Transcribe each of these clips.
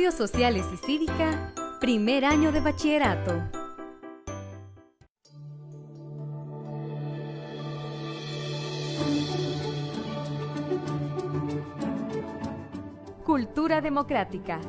Estudios Sociales y Cívica, primer año de bachillerato. Cultura democrática.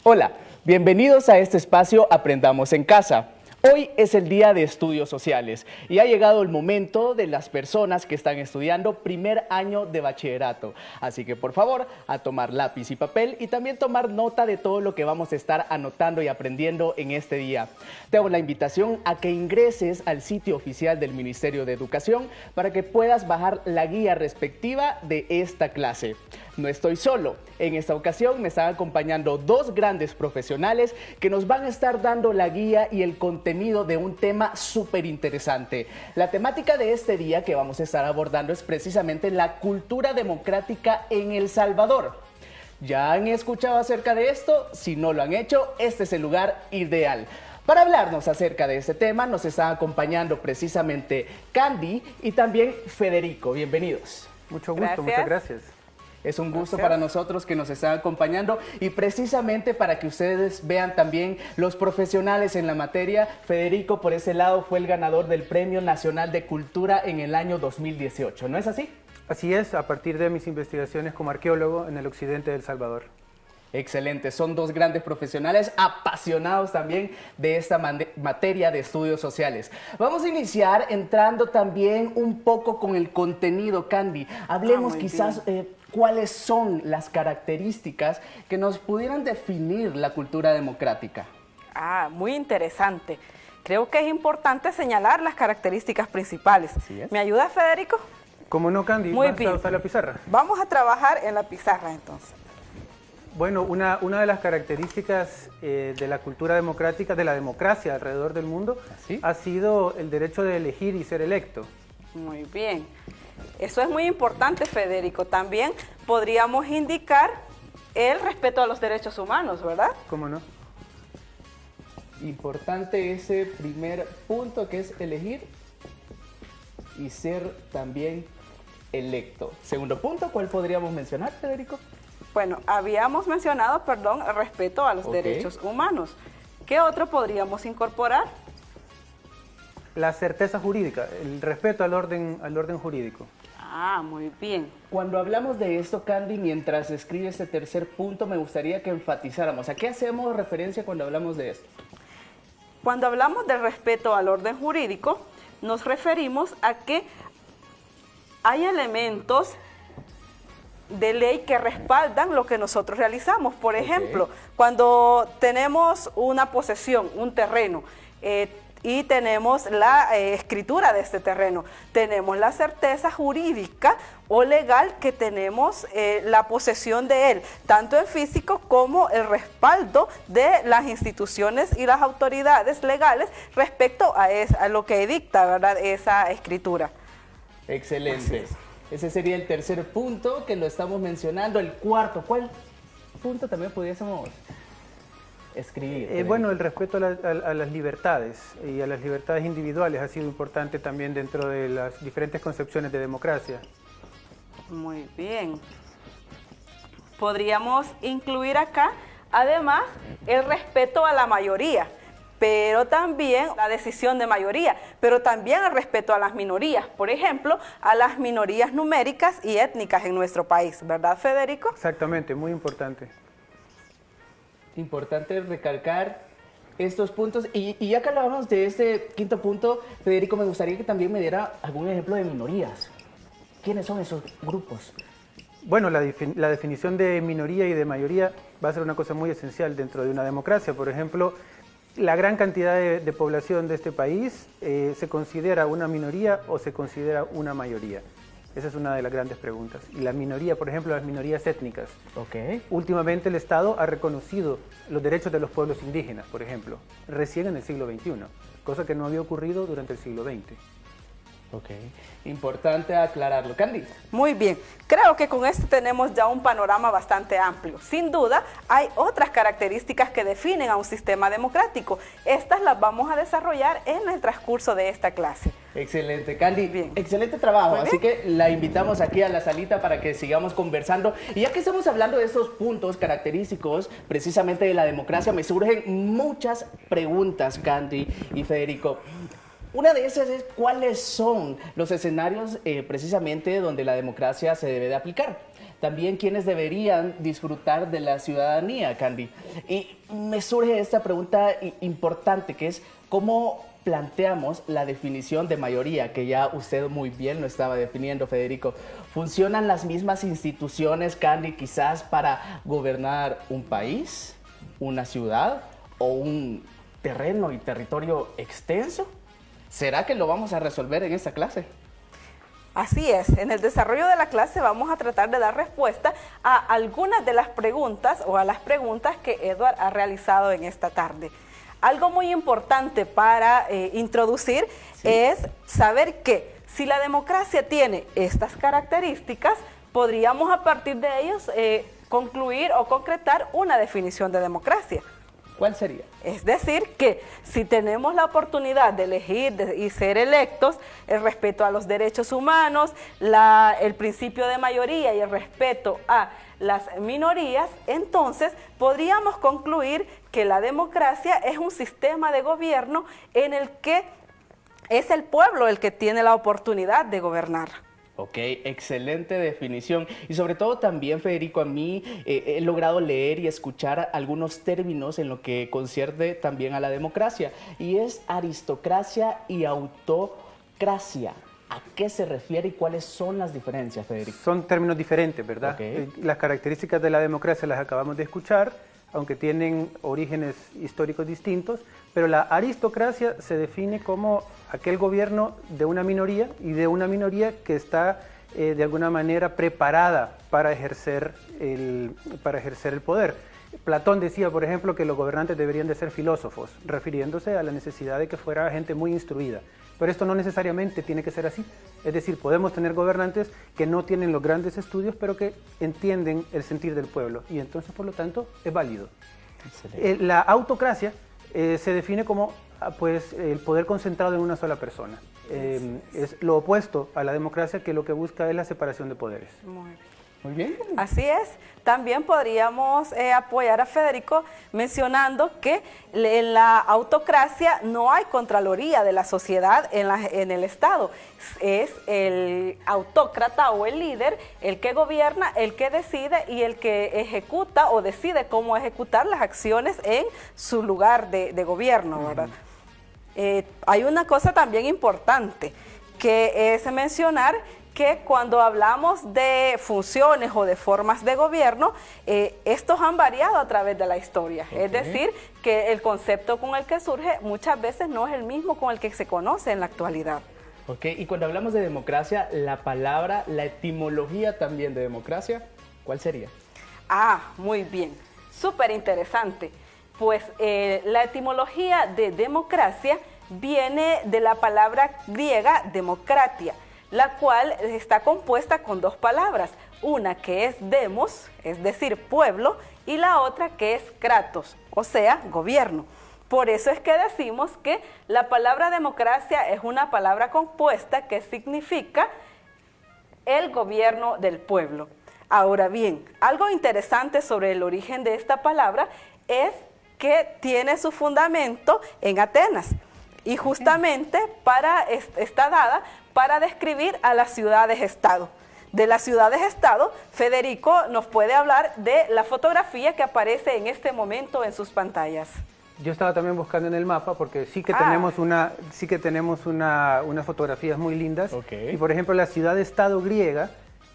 Hola, bienvenidos a este espacio Aprendamos en Casa. Hoy es el día de estudios sociales y ha llegado el momento de las personas que están estudiando primer año de bachillerato. Así que por favor, a tomar lápiz y papel y también tomar nota de todo lo que vamos a estar anotando y aprendiendo en este día. Te hago la invitación a que ingreses al sitio oficial del Ministerio de Educación para que puedas bajar la guía respectiva de esta clase. No estoy solo. En esta ocasión me están acompañando dos grandes profesionales que nos van a estar dando la guía y el contenido de un tema súper interesante. La temática de este día que vamos a estar abordando es precisamente la cultura democrática en El Salvador. ¿Ya han escuchado acerca de esto? Si no lo han hecho, este es el lugar ideal. Para hablarnos acerca de este tema nos están acompañando precisamente Candy y también Federico. Bienvenidos. Mucho gusto, muchas gracias. Es un gusto para nosotros que nos están acompañando y precisamente para que ustedes vean también los profesionales en la materia. Federico, por ese lado, fue el ganador del Premio Nacional de Cultura en el año 2018, ¿no es así? Así es, a partir de mis investigaciones como arqueólogo en el occidente de El Salvador. Excelente, son dos grandes profesionales apasionados también de esta materia de estudios sociales. Vamos a iniciar entrando también un poco con el contenido, Candy. Hablemos quizás cuáles son las características que nos pudieran definir la cultura democrática. Muy interesante. Creo que es importante señalar las características principales. ¿Me ayuda, Federico? ¿Cómo no, Candy? Muy ¿Vas bien. a usar la pizarra? Vamos a trabajar en la pizarra, entonces. Bueno, una de las características de la cultura democrática, de la democracia alrededor del mundo, ha sido el derecho de elegir y ser electo. Muy bien. Eso es muy importante, Federico. También podríamos indicar el respeto a los derechos humanos, ¿verdad? ¿Cómo no? Importante ese primer punto que es elegir y ser también electo. Segundo punto, ¿cuál podríamos mencionar, Federico? Bueno, habíamos mencionado, el respeto a los derechos humanos. ¿Qué otro podríamos incorporar? La certeza jurídica, el respeto al orden jurídico. Muy bien. Cuando hablamos de esto, Candy, mientras escribe este tercer punto, me gustaría que enfatizáramos. ¿A qué hacemos referencia cuando hablamos de esto? Cuando hablamos del respeto al orden jurídico, nos referimos a que hay elementos de ley que respaldan lo que nosotros realizamos. Por ejemplo, cuando tenemos una posesión, un terreno, y tenemos la escritura de este terreno, tenemos la certeza jurídica o legal que tenemos la posesión de él, tanto en físico como el respaldo de las instituciones y las autoridades legales respecto a lo que dicta, ¿verdad?, esa escritura. Excelente. Ese sería el tercer punto que lo estamos mencionando. El cuarto, ¿cuál punto también pudiésemos escribir? Bueno, el respeto a las libertades y a las libertades individuales ha sido importante también dentro de las diferentes concepciones de democracia. Muy bien. Podríamos incluir acá, además, el respeto a la mayoría, pero también la decisión de mayoría, pero también el respeto a las minorías, por ejemplo, a las minorías numéricas y étnicas en nuestro país, ¿verdad, Federico? Exactamente, muy importante. Importante recalcar estos puntos. Y ya que hablábamos de este quinto punto, Federico, me gustaría que también me diera algún ejemplo de minorías. ¿Quiénes son esos grupos? Bueno, la definición de minoría y de mayoría va a ser una cosa muy esencial dentro de una democracia. Por ejemplo, la gran cantidad de población de este país se considera una minoría o se considera una mayoría. Esa es una de las grandes preguntas. Y la minoría, por ejemplo, las minorías étnicas. Últimamente el Estado ha reconocido los derechos de los pueblos indígenas, por ejemplo, recién en el siglo XXI, cosa que no había ocurrido durante el siglo XX. Ok, importante aclararlo. Candy. Muy bien, creo que con esto tenemos ya un panorama bastante amplio. Sin duda, hay otras características que definen a un sistema democrático. Estas las vamos a desarrollar en el transcurso de esta clase. Excelente, Candy. Bien. Excelente trabajo. Muy bien. Así que la invitamos aquí a la salita para que sigamos conversando. Y ya que estamos hablando de esos puntos característicos precisamente de la democracia, me surgen muchas preguntas, Candy y Federico. Una de esas es cuáles son los escenarios precisamente donde la democracia se debe de aplicar. También quiénes deberían disfrutar de la ciudadanía, Candy. Y me surge esta pregunta importante que es cómo planteamos la definición de mayoría, que ya usted muy bien lo estaba definiendo, Federico. ¿Funcionan las mismas instituciones, Candy, quizás para gobernar un país, una ciudad o un terreno y territorio extenso? ¿Será que lo vamos a resolver en esta clase? Así es, en el desarrollo de la clase vamos a tratar de dar respuesta a algunas de las preguntas o a las preguntas que Edward ha realizado en esta tarde. Algo muy importante para introducir es saber que si la democracia tiene estas características, podríamos a partir de ellos concluir o concretar una definición de democracia. ¿Cuál sería? Es decir, que si tenemos la oportunidad de elegir y ser electos, el respeto a los derechos humanos, el principio de mayoría y el respeto a las minorías, entonces podríamos concluir que la democracia es un sistema de gobierno en el que es el pueblo el que tiene la oportunidad de gobernar. Ok, excelente definición. Y sobre todo también, Federico, a mí he logrado leer y escuchar algunos términos en lo que concierne también a la democracia. Y es aristocracia y autocracia. ¿A qué se refiere y cuáles son las diferencias, Federico? Son términos diferentes, ¿verdad? Okay. Las características de la democracia las acabamos de escuchar, aunque tienen orígenes históricos distintos, pero la aristocracia se define como aquel gobierno de una minoría y de una minoría que está de alguna manera preparada para ejercer el poder. Platón decía, por ejemplo, que los gobernantes deberían de ser filósofos, refiriéndose a la necesidad de que fuera gente muy instruida. Pero esto no necesariamente tiene que ser así. Es decir, podemos tener gobernantes que no tienen los grandes estudios, pero que entienden el sentir del pueblo. Y entonces, por lo tanto, es válido. La autocracia se define como pues, el poder concentrado en una sola persona. Es lo opuesto a la democracia, que lo que busca es la separación de poderes. Muy bien. Así es. También podríamos apoyar a Federico mencionando que en la autocracia no hay contraloría de la sociedad en el Estado. Es el autócrata o el líder el que gobierna, el que decide y el que ejecuta o decide cómo ejecutar las acciones en su lugar de gobierno, ¿verdad? Hay una cosa también importante que es mencionar que cuando hablamos de funciones o de formas de gobierno, estos han variado a través de la historia. Okay. Es decir, que el concepto con el que surge muchas veces no es el mismo con el que se conoce en la actualidad. Ok, y cuando hablamos de democracia, la palabra, la etimología también de democracia, ¿cuál sería? Ah, muy bien, súper interesante. Pues la etimología de democracia viene de la palabra griega democratia, la cual está compuesta con dos palabras, una que es demos, es decir, pueblo, y la otra que es kratos, o sea, gobierno. Por eso es que decimos que la palabra democracia es una palabra compuesta que significa el gobierno del pueblo. Ahora bien, algo interesante sobre el origen de esta palabra es que tiene su fundamento en Atenas. Y justamente está dada para describir a las ciudades-estado. De las ciudades-estado, Federico nos puede hablar de la fotografía que aparece en este momento en sus pantallas. Yo estaba también buscando en el mapa porque sí que tenemos unas fotografías muy lindas. Okay. Y por ejemplo, la ciudad-estado griega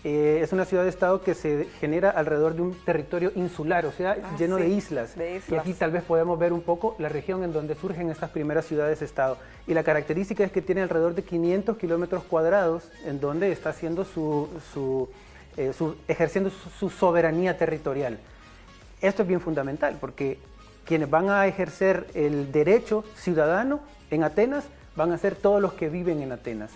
es una ciudad-estado que se genera alrededor de un territorio insular, o sea, lleno de islas. Y aquí tal vez podemos ver un poco la región en donde surgen estas primeras ciudades-estado. Y la característica es que tiene alrededor de 500 kilómetros cuadrados en donde está haciendo ejerciendo su soberanía territorial. Esto es bien fundamental porque quienes van a ejercer el derecho ciudadano en Atenas van a ser todos los que viven en Atenas.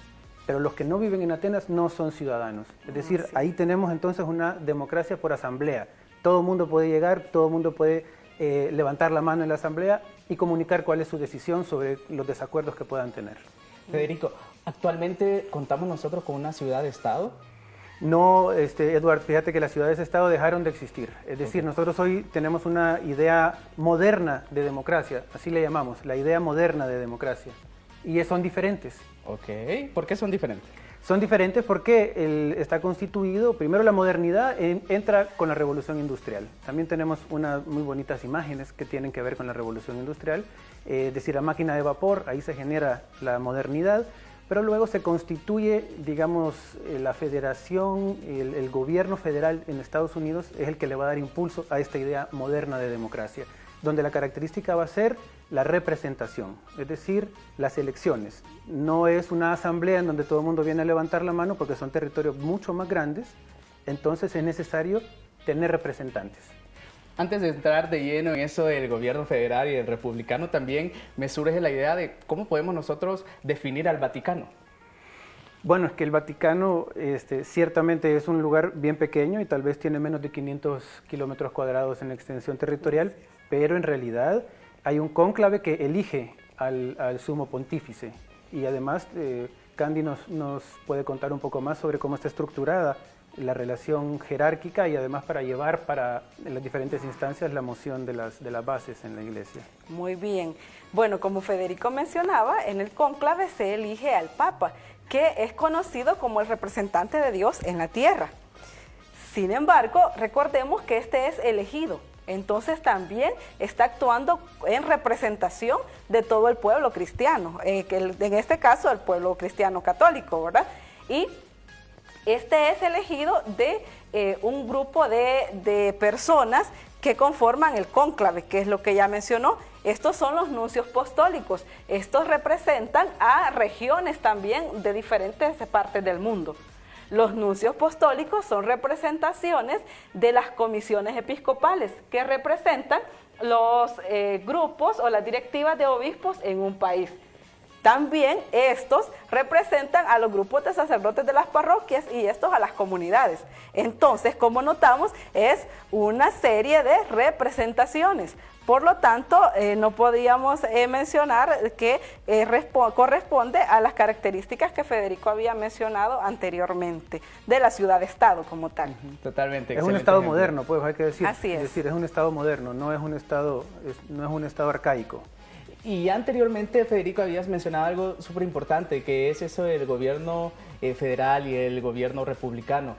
pero los que no viven en Atenas no son ciudadanos. Es decir, sí. ahí tenemos entonces una democracia por asamblea. Todo el mundo puede llegar, todo el mundo puede levantar la mano en la asamblea y comunicar cuál es su decisión sobre los desacuerdos que puedan tener. Federico, actualmente contamos nosotros con una ciudad-estado. No, Eduard, fíjate que las ciudades-estado dejaron de existir. Es decir, nosotros hoy tenemos una idea moderna de democracia, así le llamamos, la idea moderna de democracia. Y son diferentes. Ok, ¿por qué son diferentes? Son diferentes porque está constituido, primero la modernidad entra con la revolución industrial. También tenemos unas muy bonitas imágenes que tienen que ver con la revolución industrial. Es decir, la máquina de vapor, ahí se genera la modernidad, pero luego se constituye, digamos, la federación, el gobierno federal en Estados Unidos es el que le va a dar impulso a esta idea moderna de democracia, donde la característica va a ser la representación, es decir, las elecciones. No es una asamblea en donde todo el mundo viene a levantar la mano porque son territorios mucho más grandes, entonces es necesario tener representantes. Antes de entrar de lleno en eso del gobierno federal y el republicano, también me surge la idea de cómo podemos nosotros definir al Vaticano. Bueno, es que el Vaticano ciertamente es un lugar bien pequeño y tal vez tiene menos de 500 kilómetros cuadrados en extensión territorial, pero en realidad hay un cónclave que elige al sumo pontífice. Y además, Candy nos puede contar un poco más sobre cómo está estructurada la relación jerárquica y además para llevar en las diferentes instancias la moción de las bases en la Iglesia. Muy bien. Bueno, como Federico mencionaba, en el cónclave se elige al Papa, que es conocido como el representante de Dios en la tierra. Sin embargo, recordemos que este es elegido. Entonces también está actuando en representación de todo el pueblo cristiano, en este caso el pueblo cristiano católico, ¿verdad? Y este es elegido de un grupo de personas que conforman el cónclave, que es lo que ya mencionó. Estos son los nuncios apostólicos. Estos representan a regiones también de diferentes partes del mundo. Los nuncios apostólicos son representaciones de las comisiones episcopales que representan los grupos o las directivas de obispos en un país. También estos representan a los grupos de sacerdotes de las parroquias y estos a las comunidades. Entonces, como notamos, es una serie de representaciones. Por lo tanto, no podíamos mencionar que corresponde a las características que Federico había mencionado anteriormente, de la ciudad-estado como tal. Totalmente. Es un estado moderno, pues hay que decir. Así es. Es decir, es un estado moderno, no es un estado arcaico. Y anteriormente, Federico, habías mencionado algo súper importante, que es eso del gobierno federal y el gobierno republicano.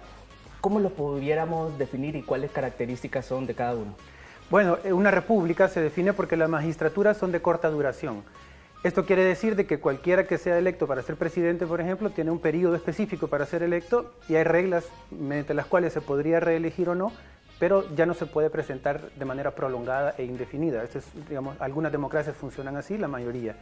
¿Cómo lo pudiéramos definir y cuáles características son de cada uno? Bueno, una república se define porque las magistraturas son de corta duración. Esto quiere decir de que cualquiera que sea electo para ser presidente, por ejemplo, tiene un periodo específico para ser electo y hay reglas mediante las cuales se podría reelegir o no, pero ya no se puede presentar de manera prolongada e indefinida. Esto es, digamos, algunas democracias funcionan así, la mayoría.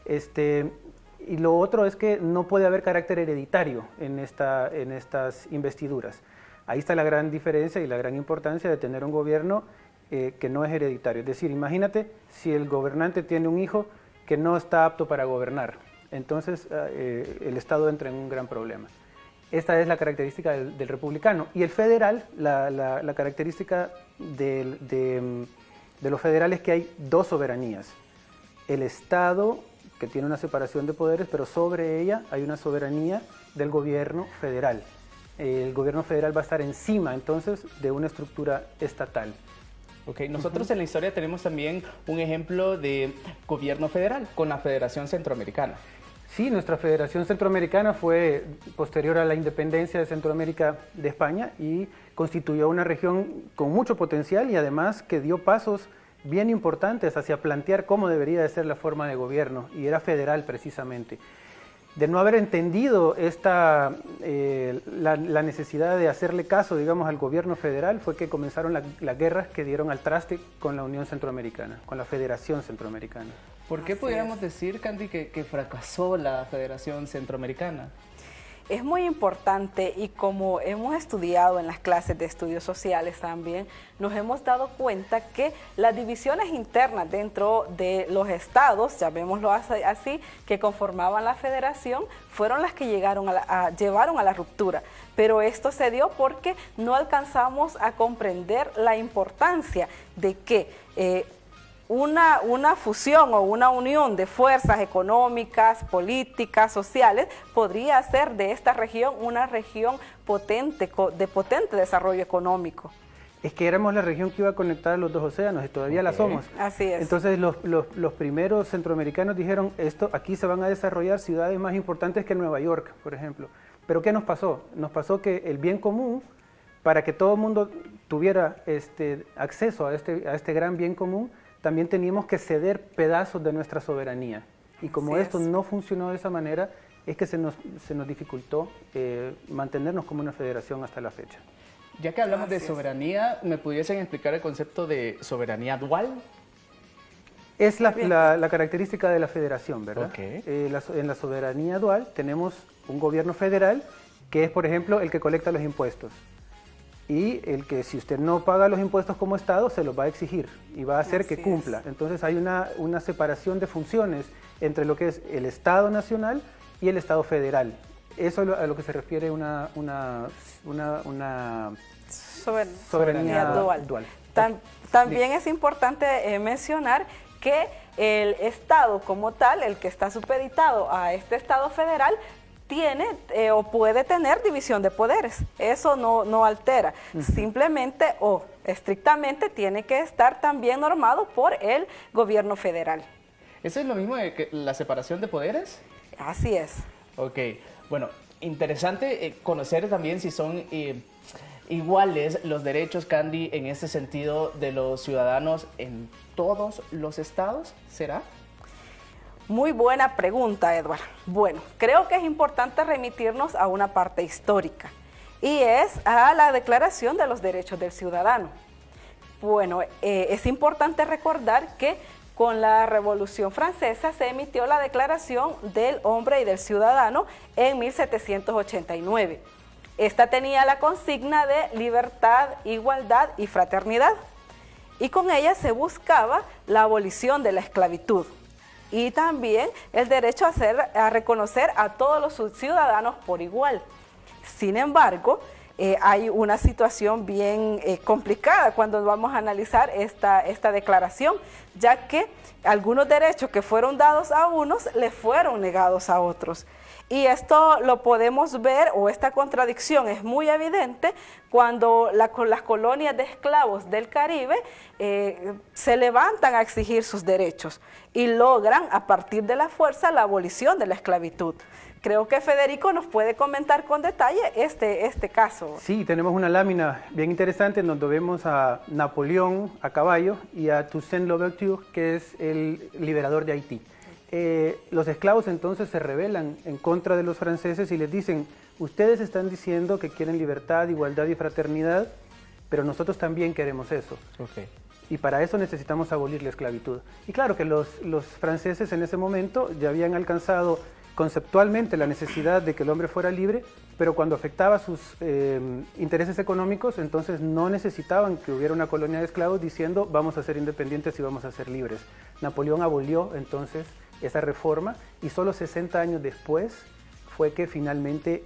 Y lo otro es que no puede haber carácter hereditario en estas investiduras. Ahí está la gran diferencia y la gran importancia de tener un gobierno que no es hereditario. Es decir, imagínate si el gobernante tiene un hijo que no está apto para gobernar, entonces el Estado entra en un gran problema. Esta es la característica del republicano. Y el federal, la característica de los federales es que hay dos soberanías. El Estado, que tiene una separación de poderes, pero sobre ella hay una soberanía del gobierno federal. El gobierno federal va a estar encima, entonces, de una estructura estatal. Ok, nosotros en la historia tenemos también un ejemplo de gobierno federal con la Federación Centroamericana. Sí, nuestra Federación Centroamericana fue posterior a la independencia de Centroamérica de España y constituyó una región con mucho potencial y además que dio pasos bien importantes hacia plantear cómo debería de ser la forma de gobierno, y era federal precisamente. De no haber entendido la necesidad de hacerle caso, digamos, al gobierno federal, fue que comenzaron las guerras que dieron al traste con la Unión Centroamericana, con la Federación Centroamericana. ¿Por qué pudiéramos decir, Candy, que fracasó la Federación Centroamericana? Es muy importante, y como hemos estudiado en las clases de estudios sociales también, nos hemos dado cuenta que las divisiones internas dentro de los estados, llamémoslo así, que conformaban la federación, fueron las que llevaron a la ruptura. Pero esto se dio porque no alcanzamos a comprender la importancia de que una fusión o una unión de fuerzas económicas, políticas, sociales, podría hacer de esta región una región potente, de potente desarrollo económico. Es que éramos la región que iba a conectar los dos océanos y todavía la somos. Así es. Entonces los primeros centroamericanos dijeron, aquí se van a desarrollar ciudades más importantes que Nueva York, por ejemplo. Pero ¿qué nos pasó? Nos pasó que el bien común, para que todo el mundo tuviera acceso a este gran bien común, también teníamos que ceder pedazos de nuestra soberanía. Y como esto no funcionó de esa manera, es que se nos dificultó mantenernos como una federación hasta la fecha. Ya que hablamos de soberanía, ¿me pudiesen explicar el concepto de soberanía dual? Es la característica de la federación, ¿verdad? Okay. En la soberanía dual tenemos un gobierno federal que es, por ejemplo, el que colecta los impuestos. Y el que, si usted no paga los impuestos como Estado, se los va a exigir y va a hacer que cumpla. Entonces hay una separación de funciones entre lo que es el Estado nacional y el Estado federal. Eso es a lo que se refiere una soberanía dual. También es importante mencionar que el Estado como tal, el que está supeditado a este Estado federal, tiene o puede tener división de poderes. Eso no altera. Simplemente o estrictamente tiene que estar también normado por el gobierno federal. ¿Eso es lo mismo de que la separación de poderes? Así es. Ok, bueno, interesante conocer también si son iguales los derechos, Candy, en este sentido de los ciudadanos en todos los estados, ¿será? Muy buena pregunta, Edward. Bueno, creo que es importante remitirnos a una parte histórica y es a la Declaración de los Derechos del Ciudadano. Bueno, es importante recordar que con la Revolución Francesa se emitió la Declaración del Hombre y del Ciudadano en 1789. Esta tenía la consigna de libertad, igualdad y fraternidad, y con ella se buscaba la abolición de la esclavitud y también el derecho a reconocer a todos los ciudadanos por igual. Sin embargo, hay una situación bien complicada cuando vamos a analizar esta declaración, ya que algunos derechos que fueron dados a unos les fueron negados a otros. Y esto lo podemos ver, o esta contradicción es muy evidente cuando las colonias de esclavos del Caribe se levantan a exigir sus derechos y logran a partir de la fuerza la abolición de la esclavitud. Creo que Federico nos puede comentar con detalle este caso. Sí, tenemos una lámina bien interesante en donde vemos a Napoleón a caballo y a Toussaint Louverture, que es el liberador de Haití. Los esclavos entonces se rebelan en contra de los franceses y les dicen, ustedes están diciendo que quieren libertad, igualdad y fraternidad, pero nosotros también queremos eso. Okay. Y para eso necesitamos abolir la esclavitud. Y claro que los franceses en ese momento ya habían alcanzado conceptualmente la necesidad de que el hombre fuera libre, pero cuando afectaba sus intereses económicos, entonces no necesitaban que hubiera una colonia de esclavos diciendo vamos a ser independientes y vamos a ser libres. Napoleón abolió entonces esa reforma y solo 60 años después fue que finalmente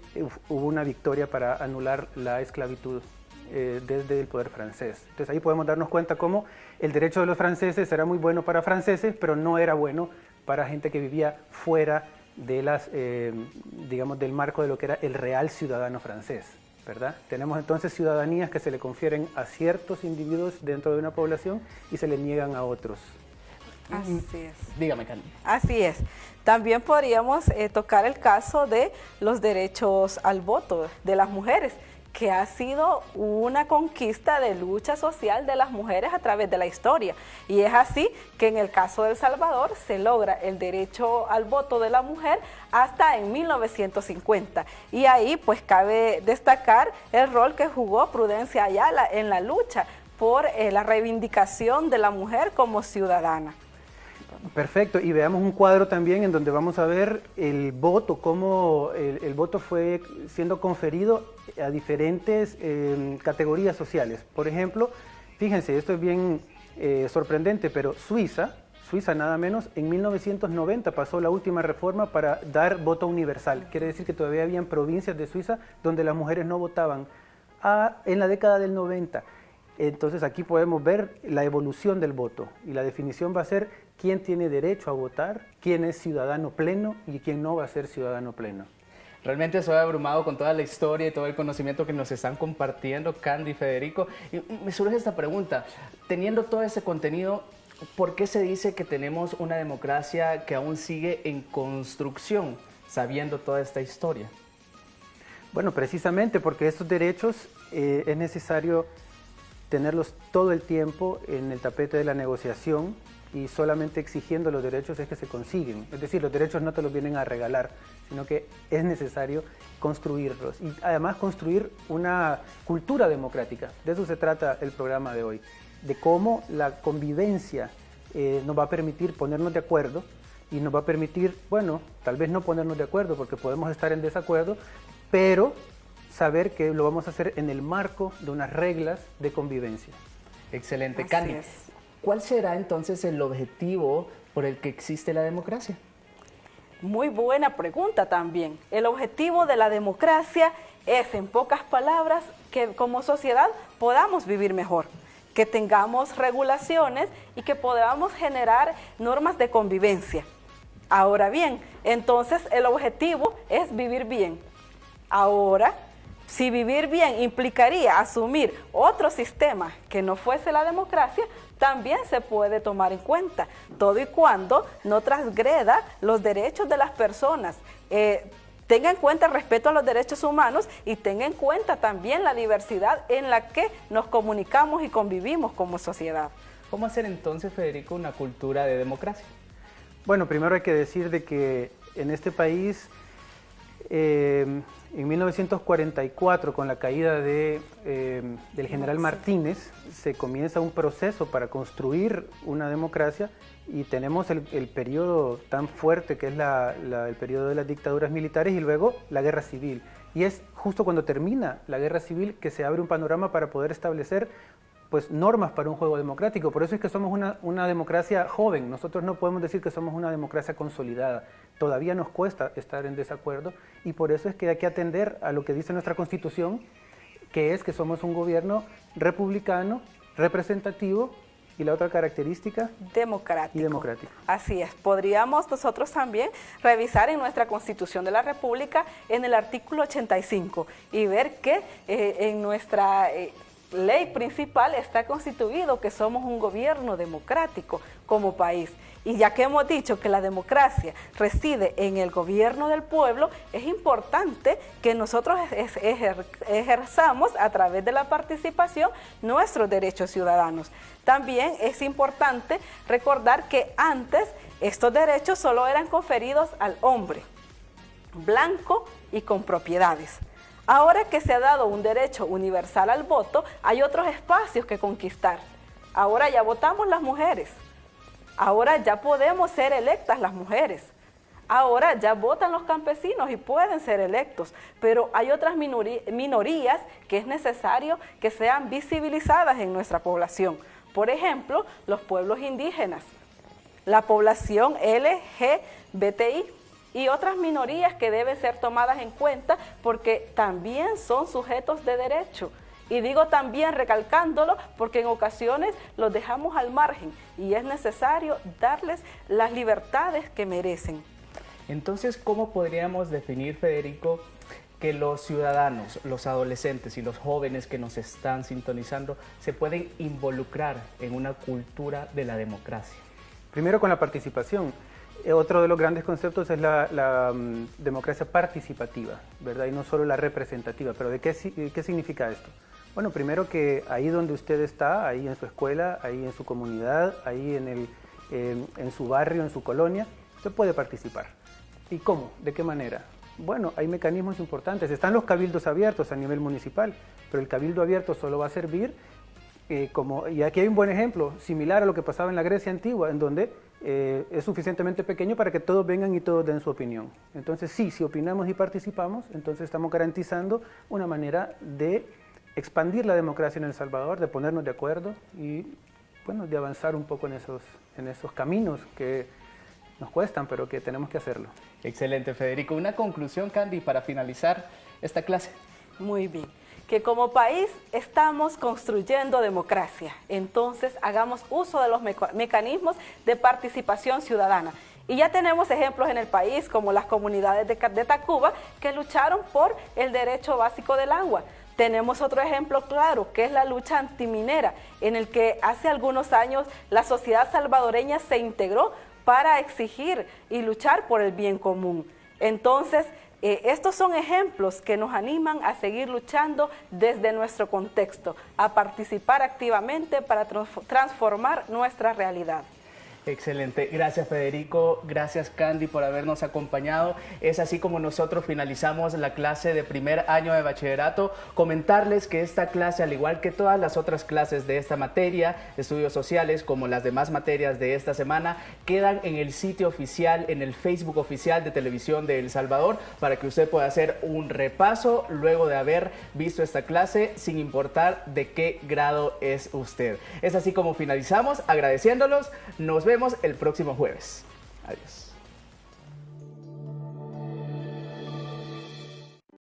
hubo una victoria para anular la esclavitud desde el poder francés. Entonces ahí podemos darnos cuenta cómo el derecho de los franceses era muy bueno para franceses, pero no era bueno para gente que vivía fuera de digamos, del marco de lo que era el real ciudadano francés, ¿verdad? Tenemos entonces ciudadanías que se le confieren a ciertos individuos dentro de una población y se le niegan a otros. Así es. Dígame, Candy. Así es. También podríamos tocar el caso de los derechos al voto de las mujeres, que ha sido una conquista de lucha social de las mujeres a través de la historia. Y es así que en el caso de El Salvador se logra el derecho al voto de la mujer hasta en 1950. Y ahí pues cabe destacar el rol que jugó Prudencia Ayala en la lucha por la reivindicación de la mujer como ciudadana. Perfecto, y veamos un cuadro también en donde vamos a ver el voto, cómo el voto fue siendo conferido a diferentes categorías sociales. Por ejemplo, fíjense, esto es bien sorprendente, pero Suiza nada menos, en 1990 pasó la última reforma para dar voto universal. Quiere decir que todavía habían provincias de Suiza donde las mujeres no votaban en la década del 90. Entonces aquí podemos ver la evolución del voto y la definición va a ser quién tiene derecho a votar, quién es ciudadano pleno y quién no va a ser ciudadano pleno. Realmente estoy abrumado con toda la historia y todo el conocimiento que nos están compartiendo Candy y Federico. Y me surge esta pregunta, teniendo todo ese contenido, ¿por qué se dice que tenemos una democracia que aún sigue en construcción, sabiendo toda esta historia? Bueno, precisamente porque estos derechos es necesario tenerlos todo el tiempo en el tapete de la negociación y solamente exigiendo los derechos es que se consiguen. Es decir, los derechos no te los vienen a regalar, sino que es necesario construirlos y además construir una cultura democrática. De eso se trata el programa de hoy, de cómo la convivencia nos va a permitir ponernos de acuerdo y nos va a permitir, bueno, tal vez no ponernos de acuerdo porque podemos estar en desacuerdo, pero saber que lo vamos a hacer en el marco de unas reglas de convivencia. Excelente. Así Candy, es. ¿cuál será entonces el objetivo por el que existe la democracia? Muy buena pregunta también. El objetivo de la democracia es, en pocas palabras, que como sociedad podamos vivir mejor, que tengamos regulaciones y que podamos generar normas de convivencia. Ahora bien, entonces el objetivo es vivir bien. Ahora, si vivir bien implicaría asumir otro sistema que no fuese la democracia, también se puede tomar en cuenta, todo y cuando no transgreda los derechos de las personas. Tenga en cuenta el respeto a los derechos humanos y tenga en cuenta también la diversidad en la que nos comunicamos y convivimos como sociedad. ¿Cómo hacer entonces, Federico, una cultura de democracia? Bueno, primero hay que decir de que en este país, en 1944, con la caída del general Martínez, se comienza un proceso para construir una democracia y tenemos el periodo tan fuerte que es el periodo de las dictaduras militares y luego la guerra civil. Y es justo cuando termina la guerra civil que se abre un panorama para poder establecer pues, normas para un juego democrático. Por eso es que somos una democracia joven. Nosotros no podemos decir que somos una democracia consolidada. Todavía nos cuesta estar en desacuerdo y por eso es que hay que atender a lo que dice nuestra Constitución, que es que somos un gobierno republicano, representativo y la otra característica, Democrático. y democrático. Así es. Podríamos nosotros también revisar en nuestra Constitución de la República en el artículo 85 y ver que en nuestra ley principal está constituido que somos un gobierno democrático como país. Y ya que hemos dicho que la democracia reside en el gobierno del pueblo, es importante que nosotros ejerzamos a través de la participación nuestros derechos ciudadanos. También es importante recordar que antes estos derechos solo eran conferidos al hombre blanco y con propiedades. Ahora que se ha dado un derecho universal al voto, hay otros espacios que conquistar. Ahora ya votamos las mujeres. Ahora ya podemos ser electas las mujeres. Ahora ya votan los campesinos y pueden ser electos. Pero hay otras minorías que es necesario que sean visibilizadas en nuestra población. Por ejemplo, los pueblos indígenas, la población LGBTI y otras minorías que deben ser tomadas en cuenta porque también son sujetos de derecho. Y digo también recalcándolo porque en ocasiones los dejamos al margen y es necesario darles las libertades que merecen. Entonces, ¿cómo podríamos definir, Federico, que los ciudadanos, los adolescentes y los jóvenes que nos están sintonizando se pueden involucrar en una cultura de la democracia? Primero con la participación. Otro de los grandes conceptos es la democracia participativa, ¿verdad? Y no solo la representativa. ¿Pero qué significa esto? Bueno, primero que ahí donde usted está, ahí en su escuela, ahí en su comunidad, ahí en su barrio, en su colonia, usted puede participar. ¿Y cómo? ¿De qué manera? Bueno, hay mecanismos importantes. Están los cabildos abiertos a nivel municipal, pero el cabildo abierto solo va a servir y aquí hay un buen ejemplo, similar a lo que pasaba en la Grecia antigua, en donde es suficientemente pequeño para que todos vengan y todos den su opinión. Entonces sí, si opinamos y participamos, entonces estamos garantizando una manera de expandir la democracia en El Salvador, de ponernos de acuerdo y bueno, de avanzar un poco en esos caminos que nos cuestan, pero que tenemos que hacerlo. Excelente, Federico. Una conclusión, Candy, para finalizar esta clase. Muy bien. Que como país estamos construyendo democracia, entonces hagamos uso de los mecanismos de participación ciudadana. Y ya tenemos ejemplos en el país como las comunidades de Tacuba que lucharon por el derecho básico del agua. Tenemos otro ejemplo claro, que es la lucha antiminera, en el que hace algunos años la sociedad salvadoreña se integró para exigir y luchar por el bien común. Entonces, estos son ejemplos que nos animan a seguir luchando desde nuestro contexto, a participar activamente para transformar nuestra realidad. Excelente, gracias Federico, gracias Candy por habernos acompañado. Es así como nosotros finalizamos la clase de primer año de bachillerato. Comentarles que esta clase, al igual que todas las otras clases de esta materia, estudios sociales, como las demás materias de esta semana, quedan en el sitio oficial, en el Facebook oficial de Televisión de El Salvador, para que usted pueda hacer un repaso luego de haber visto esta clase, sin importar de qué grado es usted. Es así como finalizamos, agradeciéndolos. Nos vemos el próximo jueves. Adiós.